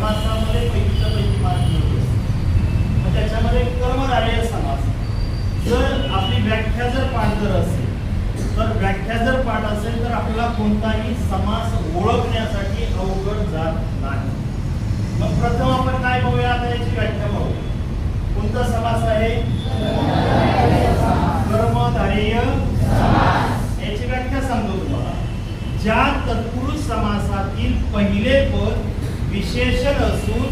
समासामध्ये पैकी मार्ग मग त्याच्यामध्ये कर्मधारय समास. जर आपली व्याख्या जर पाठ जर असेल तर व्याख्या जर पाठ असेल तर आपल्याला कोणताही समास ओळखण्यासाठी अवघड जात नाही. मग प्रथम आपण काय बघूया, आता याची व्याख्या बघूया. कोणता समास आहे? कर्मधारय समास. याची व्याख्या सांगतो तुम्हाला. ज्या तत्पुरुष समासातील पहिले पद विशेषण असून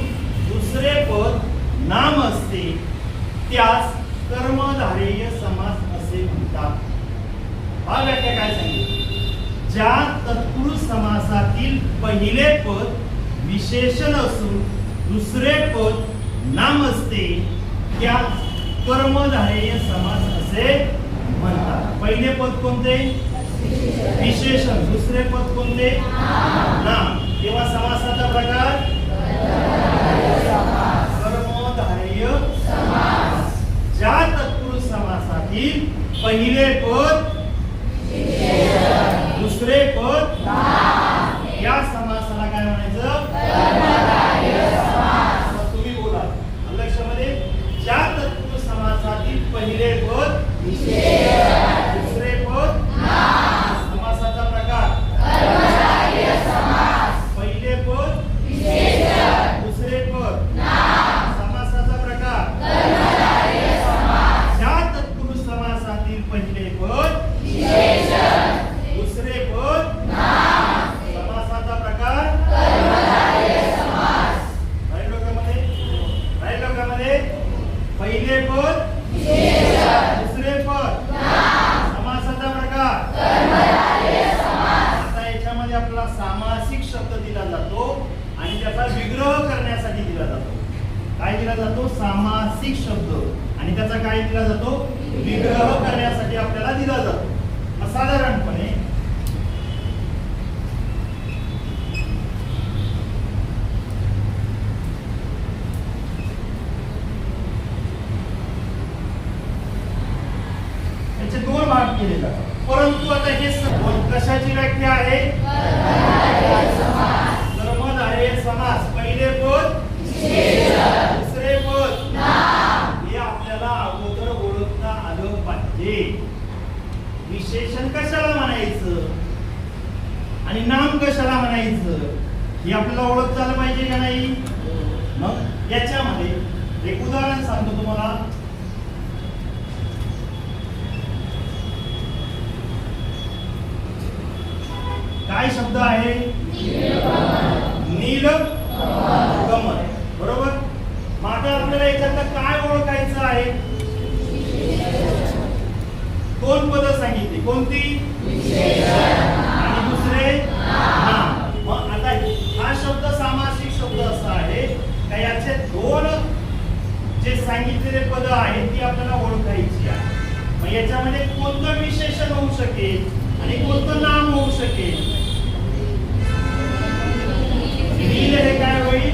दुसरे पद नाम असते त्यास कर्मधारय समास असे म्हणतात. हा व्याख्या काय सांगितली? ज्या तत्पुरुष समासातील पहिले पद विशेषण असून दुसरे पद नाम असते त्यास कर्मधारय समास असे म्हणतात. पहिले पद कोणते? विशेषण. दुसरे पद कोणते? नाम. तेव्हा समासाचा प्रकार कर्मधारय समास. ज्या तत्पुरुष समासातील पहिले पद दुसरे पद या समासाला काय म्हणायचं? तुम्ही बोला लक्षामध्ये. ज्या तत्पुरुष समासातील पहिले पद दुसरे पद समासाचा प्रकार पहिले पद दुसरे पद समासाचा प्रकार. ज्या तत्पुरुष समासातील पहिले पद दुसरे पद समासाचा प्रकार राईट लोकांमध्ये पहिले पद दुसरे पद समासाचा प्रकार. आता याच्यामध्ये आपला सामासिक शब्द दिला जातो आणि त्याचा विग्रह करण्यासाठी दिला जातो. काय दिला जातो? सामासिक शब्द. आणि त्याचा काय दिला जातो? विग्रह करण्यासाठी आपल्याला दिला जातो. साधारणपणे याचे दोन भाग केले जातात. परंतु आता हे कशाची व्याख्या आहे? कर्मधारय समास. पहिले पद दुसरे पद हे आपल्याला अगोदर ओळखता आलं पाहिजे. विशेषण कशाला म्हणायचं आणि नाम कशाला म्हणायचं हे आपल्याला ओळखता आलं पाहिजे का नाही? मग याच्यामध्ये एक उदाहरण सांगतो तुम्हाला. काय शब्द आहे? नील कमल. बरोबर. मग आता आपल्याला याच्यात काय ओळखायचं आहे? दोन पद सांगितली. कोणती? आणि दुसरे नाम. मग आता हा शब्द सामासिक शब्द असा आहे का याचे दोन जे सांगितलेले पद आहेत ती आपल्याला ओळखायची आहे. मग याच्यामध्ये कोणतं विशेषण होऊ शकेल आणि कोणतं नाम होऊ शकेल? नील हे काय होईल?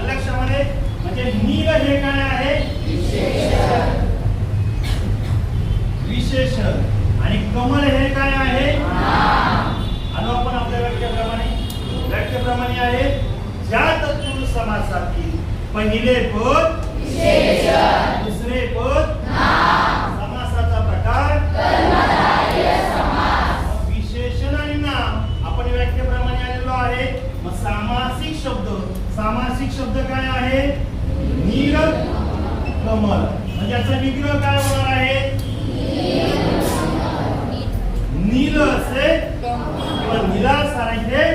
लक्षामध्ये म्हणजे नील हे काय आहे? विशेषण. आणि कमल हे काय आहे? आणि आपण आपल्या व्याख्येप्रमाणे आहे ज्या तत्पुरुष समासातील पहिले पद दुसरे पद समासाचा प्रकार विशेषण आणि नाम. आपण व्याख्येप्रमाणे आलेलो आहे. मग सामासिक शब्द काय आहे? नील कमल. म्हणजे याचा विग्रह काय होणार आहे? नील असे किंवा निळासारखे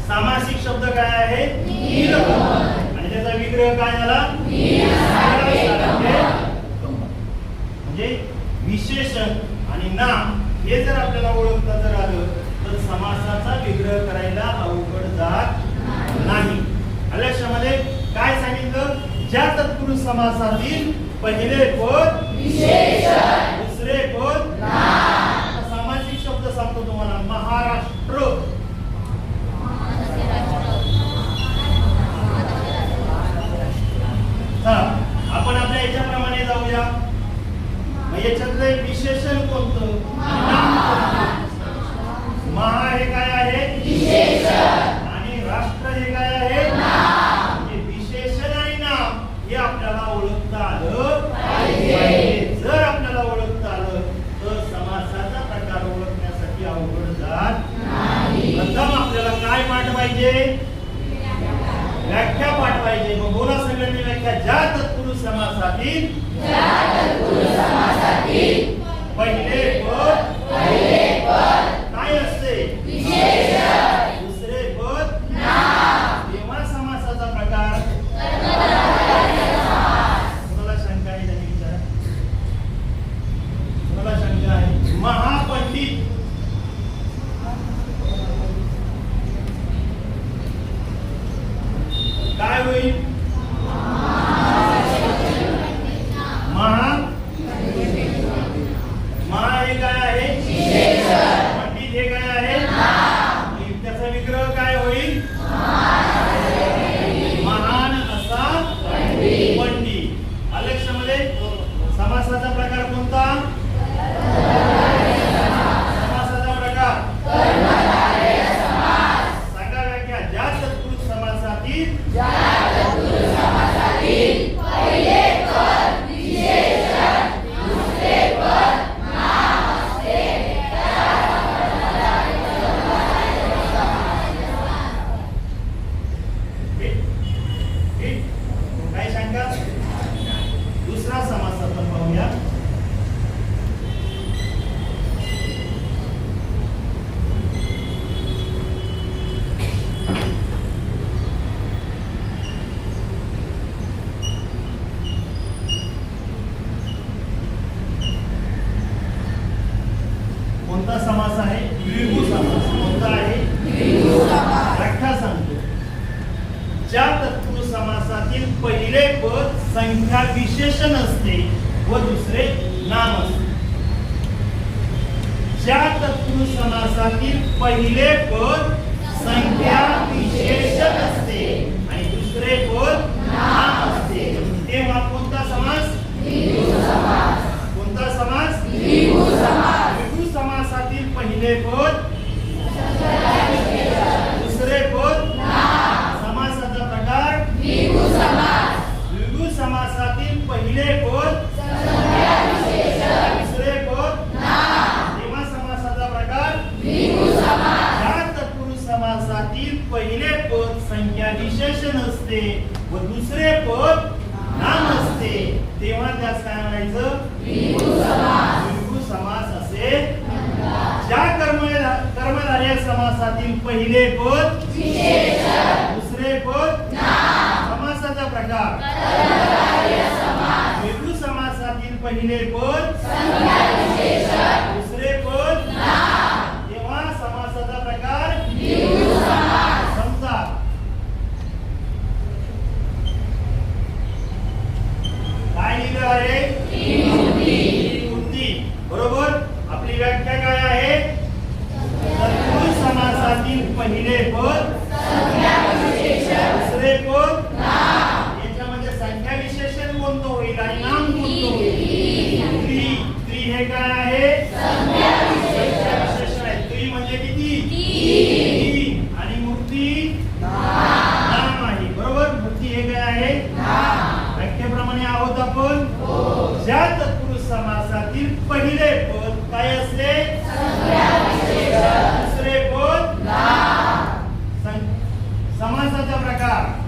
सामासिक शब्द काय आहे? नील कमल. आणि त्याचा विग्रह काय झाला? म्हणजे विशेषण आणि नाम हे जर आपल्याला ओळखता जर आलं तर समासाचा विग्रह करायला अवघड जात नाही. लक्षामध्ये काय सांगितलं? ज्या तत्पुरुष समासातील पहिले पद दुसरे पद सामासिक शब्द सांगतो तुम्हाला. महाराष्ट्र. हा याच्यातलं विशेषण कोणतं? नाम कोणतं? महा हे काय आहे? विशेषण. आणि राष्ट्र हे काय आहे? नाम. हे विशेषण आणि नाम हे आपल्याला ओळखता आलं पाहिजे. जर आपल्याला ओळखता आलं तर समासाचा प्रकार ओळखण्यासाठी अवघड जात नाही. प्रथम आपल्याला काय पाठ पाहिजे? व्याख्या पाठ पाहिजे. मग बोला सगळ्यांनी व्याख्या. ज्या तत्पुरुष समासातील पहिले पद काय असते? विशेषण. दुसरे पद नाम. तेव्हा समासाचा प्रकार कोणाला शंका आहे त्यांनी विचारा. कोणाला शंका आहे? महापंडित काय होईल? महा हे काय आहे? पंडित हे काय आहे? त्याचा विग्रह काय होईल? महान असा पंडित. लक्षामध्ये समासाचा प्रकार कोणता? समासाचा प्रकार सांगा व्याख्या. ज्या तत्पुरुष समासातील पहिले पद विशेषण, दुसरे पद नाम असते. काय शंका? दुसरा समास आपण पाहूया. कोणता समास आहे? द्विगु समास. कोणता आहे? द्विगु समास. व्याख्या सांगतो. ज्या तत्पुरुष समासातील पहिले पद संख्या विशेषण असते व दुसरे नाम असते. ज्या तत्पुरुष समासातील पहिले पद संख्या विशेषण असते आणि दुसरे पद नाम असते तेव्हा कोणता समास? द्विगु समास. कोणता समास? द्विगु समास. समासातील पहिले पद दुसरे पद नाम. समासाचा प्रकार द्विगु समास. द्विगु समासातील पहिले पद दुसरे पद नाम. तेव्हा समासाचा प्रकार द्विगु समास. ज्या तत्पुरुष समासातील पहिले पद संख्या विशेषण असते व दुसरे पद नाम असते तेव्हा त्यास काय म्हणायचं? द्विगु समास. द्विगु समास असे. ज्या कर्मधारय समासातील पहिले पद विशेषण, दुसरे पद नाम. समासाचा प्रकार द्विगु समासातील पहिले पद संख्या विशेषण, दुसरे पद नाम. तेव्हा समासाचा प्रकार द्विगु समास. समजा काय लिहिलं आहे? त्रिमूर्ती. बरोबर. आपली व्याख्या काय आहे? तत्पुरुष समासातील पहिले पद दुसरे पद नाम. याच्यामध्ये संख्या विशेषण कोणतं होईल आणि नाम कोणतं होईल? त्रि हे काय आहे? संख्या विशेषण आहे. त्रि म्हणजे किती? तीन. आणि मूर्ती नाम आहे. बरोबर. मूर्ती हे काय आहे? व्याख्येप्रमाणे आहोत आपण. ज्या तत्पुरुष समासातील पहिले पद काय असते? दुसरे पद नाम. समासाचा प्रकार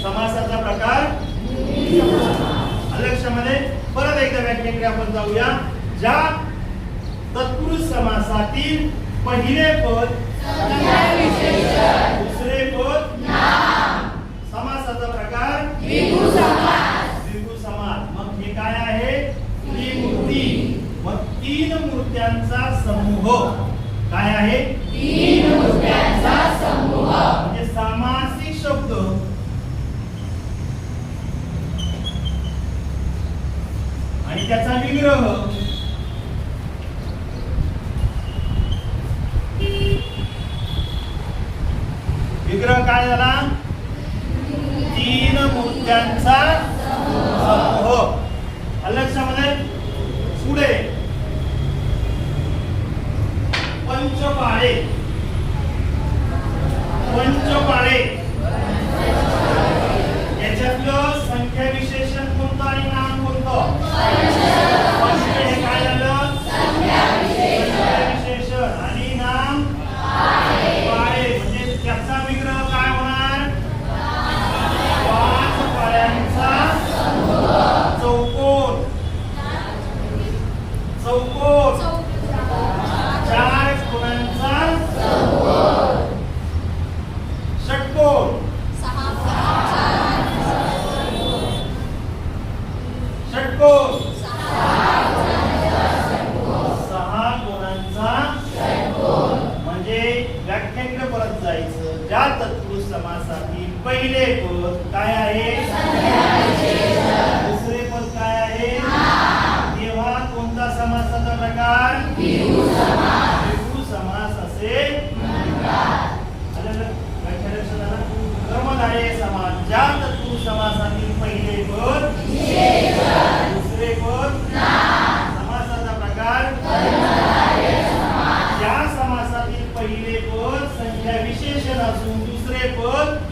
समासाचा प्रकार लक्षामध्ये. परत एकदा व्याख्येकडे आपण जाऊया. ज्या तत्पुरुष समासातील पहिले पद दुसरे पद नाम. समासाचा प्रकार द्विगु समास. द्विगु समास. मग हे काय आहे? त्रिमूर्ती. मग तीन मूर्त्यांचा समूह काय आहे? तीन मूर्त्यांचा समूह म्हणजे सामासिक शब्द. आणि त्याचा विग्रह. विग्रह काय झाला? तीन मूर्त्यांचा समूह. लक्षामध्ये पुढे पंचपाळे. पंचपाळे याच्यातलं संख्या विशेषण कोणतं आणि नाम कोणतं? पंच हे काय झालं? संख्या विशेषण आणि नाम पाळे. म्हणजे त्याचा विग्रह काय होणार? पाच पाळ्यांचा चौकोन. चौकोन. चार कोणांचा षटकोन. षटकोन. सहा कोणांचा म्हणजे व्याख्याकडे परत जायचं. ज्या तत्पुरुष समासातील पहिले पद काय आहे? दुसरे पद काय आहे? तेव्हा कोणता समासाचा प्रकार? द्विगु समास असे कर्मधारय समास. ज्या तत्पुरुष समासातील पहिले पद दुसरे पद समासाचा प्रकार. ज्या समासातील पहिले पद संख्या विशेषण असून दुसरे पद